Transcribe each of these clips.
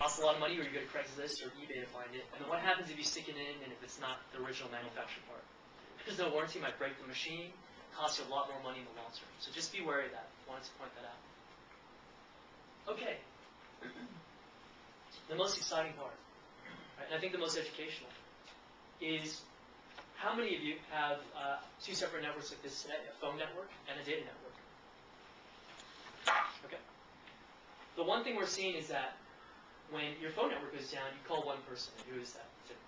costs a lot of money, or you go to Craigslist or eBay to find it. And then what happens if you stick it in and if it's not the original manufacturer part? There's no warranty, might break the machine, cost you a lot more money in the long term. So just be wary of that. Wanted to point that out. Okay. The most exciting part, right, and I think the most educational, is how many of you have two separate networks like this today, a phone network and a data network? Okay. The one thing we're seeing is that when your phone network goes down, you call one person. And who is that typically?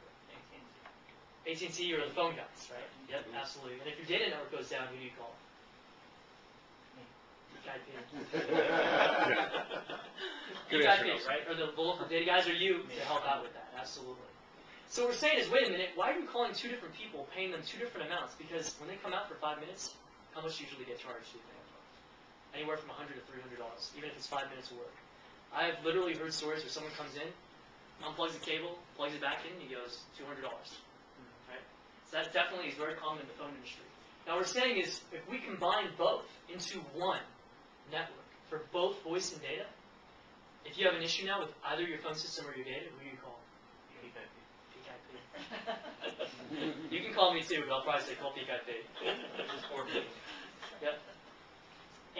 AT&T or the phone guys, right? Yep, absolutely. And if your data network goes down, who do you call? PKIP, right? Or the local data guys, or you to help out with that, absolutely. So what we're saying is, wait a minute, why are you calling two different people, paying them two different amounts? Because when they come out for 5 minutes, how much do you usually get charged, do you think? Anywhere from $100 to $300, even if it's 5 minutes of work. I have literally heard stories where someone comes in, unplugs the cable, plugs it back in, and he goes, $200. Right? So that definitely is very common in the phone industry. Now what we're saying is, if we combine both into one network for both voice and data, if you have an issue now with either your phone system or your data, who do you call? PKIP. You can call me too, but I'll probably say call PKIP. Yep.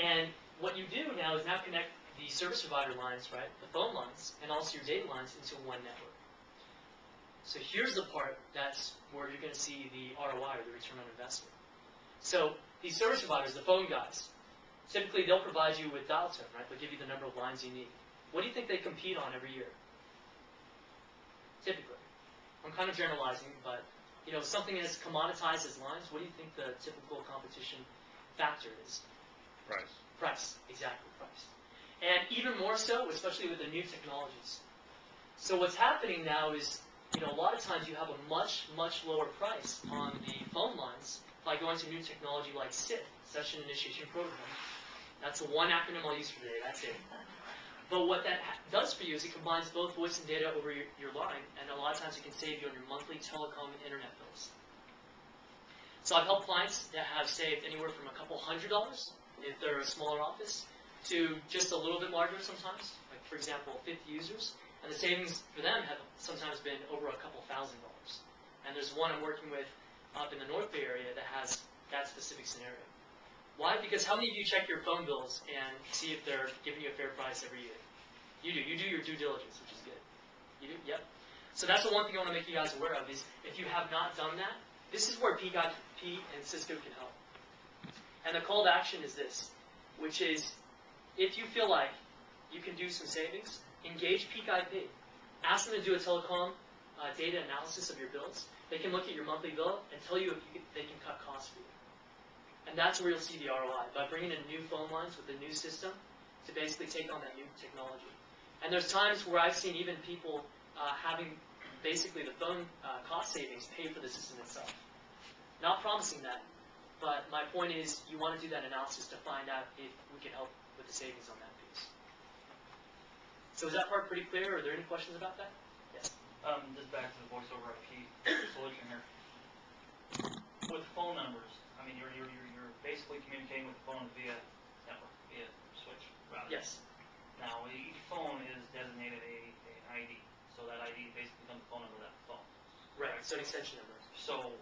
And what you do now is now connect the service provider lines, right, the phone lines, and also your data lines into one network. So here's the part that's where you're going to see the ROI, or the return on investment. So these service providers, the phone guys, typically they'll provide you with dial tone, right? They'll give you the number of lines you need. What do you think they compete on every year? Typically. I'm kind of generalizing, but you know, something as commoditized as lines, what do you think the typical competition factor is? Price. Price, exactly, price. And even more so, especially with the new technologies. So what's happening now is, you know, a lot of times you have a much, much lower price on the phone lines by going to new technology like SIP, Session Initiation Protocol. That's the one acronym I'll use for today, that's it. But what that does for you is it combines both voice and data over your line, and a lot of times it can save you on your monthly telecom and internet bills. So I've helped clients that have saved anywhere from a couple $100 if they're a smaller office to just a little bit larger sometimes, like for example 50 users, and the savings for them have sometimes been over a couple $1,000. And there's one I'm working with up in the North Bay area that has that specific scenario. Why? Because how many of you check your phone bills and see if they're giving you a fair price every year? You do. You do your due diligence, which is good. You do? Yep. So that's the one thing I want to make you guys aware of is if you have not done that, this is where PKIP and Cisco can help. And the call to action is this, which is if you feel like you can do some savings, engage PKIP. Ask them to do a telecom data analysis of your bills. They can look at your monthly bill and tell you if they can cut costs for you. And that's where you'll see the ROI, by bringing in new phone lines with a new system to basically take on that new technology. And there's times where I've seen even people having basically the phone cost savings pay for the system itself. Not promising that, but my point is you want to do that analysis to find out if we can help with the savings on that piece. So is that part pretty clear? Are there any questions about that? Yes? Just back to the voice over IP solution here. With phone numbers, I mean, you're basically communicating with the phone via network, via switch router. Yes. Now, each phone is designated an ID, so that ID basically becomes the phone number of that phone. Right, so an extension number. So